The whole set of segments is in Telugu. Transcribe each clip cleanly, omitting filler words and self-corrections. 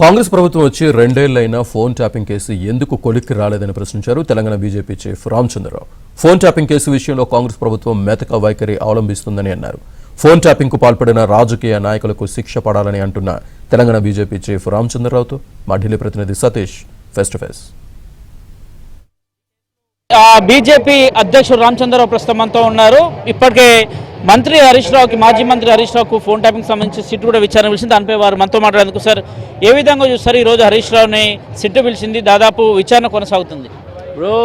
కాంగ్రెస్ ప్రభుత్వం వచ్చి రెండేళ్లైనా ఫోన్ ట్యాపింగ్ కేసు ఎందుకు కొలిక్కి రాలేదని ప్రశ్నించారు Telangana BJP chief Ramachandra Rao. Phone tapping case విషయంలో కాంగ్రెస్ ప్రభుత్వం మెతక వైఖరి అవలంబిస్తుందని అన్నారు. ఫోన్ ట్యాపింగ్ కు పాల్పడిన రాజకీయ నాయకులకు శిక్ష పడాలని అంటున్న తెలంగాణ బీజేపీ చీఫ్ రామచంద్రరావుతో మా ఢిల్లీ ప్రతినిధి Satish face to face. BJP అధ్యక్షుడు రామచంద్రరావు ప్రస్తుతం మనతో ఉన్నారు. ఇప్పటికే మంత్రి హరీష్ రావుకి, మాజీ మంత్రి హరీష్ రావుకు ఫోన్ ట్యాపింగ్ సంబంధించి సిట్ కూడా విచారణ పిలిచింది. దానిపై వారు మనతో మాట్లాడేందుకు సార్ ఏ విధంగా చూస్తారు? ఈరోజు హరీష్ రావుని సిట్ పిలిచింది, దాదాపు విచారణ కొనసాగుతుంది. ఇప్పుడు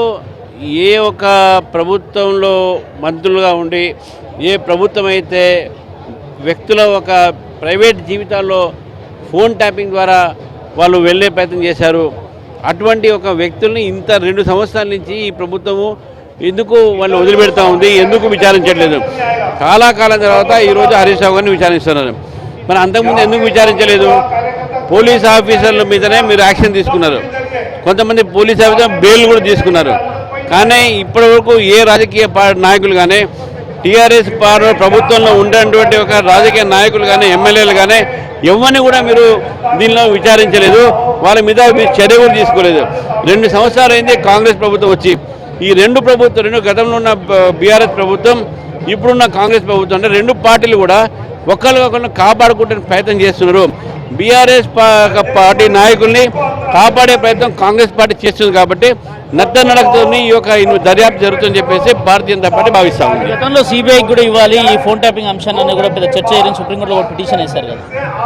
ఏ ఒక ప్రభుత్వంలో మంత్రులుగా ఉండి ఏ ప్రభుత్వం అయితే వ్యక్తుల ఒక ప్రైవేట్ జీవితాల్లో ఫోన్ ట్యాపింగ్ ద్వారా వాళ్ళు వెళ్ళే ప్రయత్నం చేశారు, అటువంటి ఒక వ్యక్తుల్ని ఇంత 2 సంవత్సరాల నుంచి ఈ ప్రభుత్వము ఎందుకు వాళ్ళు వదిలిపెడతా ఉంది, ఎందుకు విచారించట్లేదు? చాలా కాలం తర్వాత ఈరోజు హరీష్ రావు గారిని విచారిస్తున్నారు. మరి అంతకుముందు ఎందుకు విచారించలేదు? పోలీస్ ఆఫీసర్ల మీదనే మీరు యాక్షన్ తీసుకున్నారు, కొంతమంది పోలీస్ ఆఫీసర్ బెయిల్ కూడా తీసుకున్నారు. కానీ ఇప్పటివరకు ఏ రాజకీయ నాయకులు కానీ, టీఆర్ఎస్ ప్రభుత్వంలో ఉండేటువంటి ఒక రాజకీయ నాయకులు కానీ, ఎమ్మెల్యేలు కానీ ఎవరిని కూడా మీరు దీనిలో విచారించలేదు, వాళ్ళ మీద మీరు చర్య కూడా తీసుకోలేదు. 2 సంవత్సరాలు అయింది కాంగ్రెస్ ప్రభుత్వం వచ్చి. ఈ రెండు గతంలో ఉన్న బీఆర్ఎస్ ప్రభుత్వం, ఇప్పుడున్న కాంగ్రెస్ ప్రభుత్వం, అంటే 2 పార్టీలు కూడా ఒకరికొకరిని కాపాడుకుంటే ప్రయత్నం చేస్తున్నారు. బీఆర్ఎస్ పార్టీ నాయకుల్ని కాపాడే ప్రయత్నం కాంగ్రెస్ పార్టీ చేస్తుంది. కాబట్టి నత్తనడకతోని ఈ యొక్క దర్యాప్తు జరుగుతుందని చెప్పేసి భారతీయ జనతా పార్టీ భావిస్తా ఉంది. గతంలో సిబిఐ కూడా ఇవ్వాలి ఈ ఫోన్ ట్యాపింగ్ అంశాన్ని కూడా పెద్ద చర్చ జరిగింది. సుప్రీంకోర్టులో పిటిషన్ వేశారు కదా.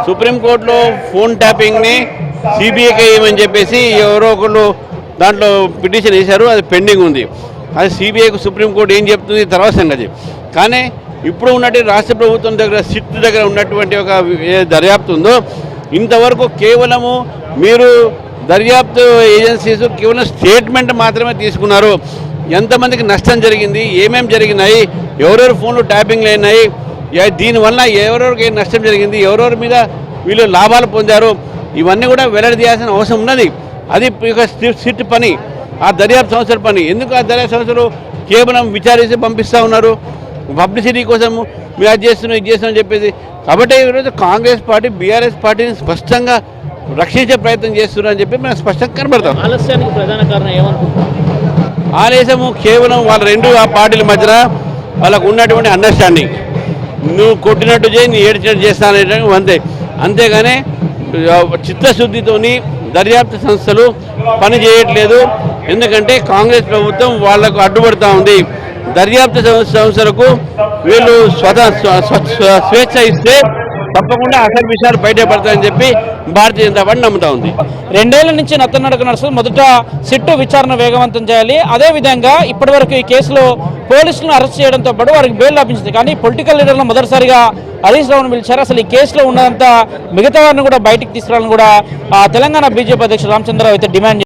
సుప్రీంకోర్టులో ఫోన్ ట్యాపింగ్ని సిబిఐకి ఇవ్వమని చెప్పేసి ఎవరో ఒకళ్ళు దాంట్లో పిటిషన్ వేశారు, అది పెండింగ్ ఉంది. అది సిబిఐకి సుప్రీంకోర్టు ఏం చెప్తుంది తర్వాత సంగతి. కానీ ఇప్పుడు ఉన్నటువంటి రాష్ట్ర ప్రభుత్వం దగ్గర, సిట్ దగ్గర ఉన్నటువంటి ఒక దర్యాప్తు ఉందో, ఇంతవరకు కేవలము మీరు దర్యాప్తు ఏజెన్సీస్ కేవలం స్టేట్మెంట్ మాత్రమే తీసుకున్నారు. ఎంతమందికి నష్టం జరిగింది, ఏమేమి జరిగినాయి, ఎవరెవరు ఫోన్లు ట్యాపింగ్లు అయినాయి, దీనివల్ల ఎవరెవరికి నష్టం జరిగింది, ఎవరెవరి మీద వీళ్ళు లాభాలు పొందారు, ఇవన్నీ కూడా వెల్లడియాల్సిన అవసరం ఉన్నది. అది సిట్ పని, ఆ దర్యాప్తు సంస్థల పని. ఎందుకు ఆ దర్యాప్తు సంస్థలు కేవలం విచారించి పంపిస్తూ ఉన్నారు? పబ్లిసిటీ కోసం మీరు అది చేస్తున్నాం, ఇది చేస్తున్నాం చెప్పేసి. కాబట్టి ఈరోజు కాంగ్రెస్ పార్టీ బీఆర్ఎస్ పార్టీని స్పష్టంగా రక్షించే ప్రయత్నం చేస్తున్నారని చెప్పి మేము స్పష్టంగా కనబడతాం. ఆలస్యానికి ప్రధాన కారణం ఏమనుకుంటున్నారు? ఆలస్యము కేవలం వాళ్ళ ఆ పార్టీల మధ్యన వాళ్ళకు ఉన్నటువంటి అండర్స్టాండింగ్. నువ్వు కొట్టినట్టు చేయి, నీ ఏడ్చినట్టు చేస్తానే అంతే. అంతేగాని చిత్తశుద్ధితోని దర్యాప్తు సంస్థలు పని చేయట్లేదు. ఎందుకంటే కాంగ్రెస్ ప్రభుత్వం వాళ్లకు అడ్డుపడుతూ ఉంది. దర్యాప్తు సంస్థలకు వీళ్ళు స్వేచ్ఛ ఇస్తే తప్పకుండా అసలు విషయాలు బయటపడతాయని చెప్పి భారతీయ జనతా పార్టీ నమ్ముతా ఉంది. 2 ఏళ్ల నుంచి నత్తనడక నడుస్తుంది. మొదట సిట్టు విచారణ వేగవంతం చేయాలి. అదేవిధంగా ఇప్పటివరకు ఈ కేసులో పోలీసులను అరెస్ట్ చేయడంతో పాటు వారికి బెయిల్ లభించింది. కానీ పొలిటికల్ లీడర్లు మొదటిసారిగా హరీష్ రావును పిలిచారు. అసలు ఈ కేసులో ఉన్నదంతా మిగతా వారిని కూడా బయటికి తీసుకురావాలని కూడా తెలంగాణ బీజేపీ అధ్యక్షుడు రామచంద్రరావు అయితే డిమాండ్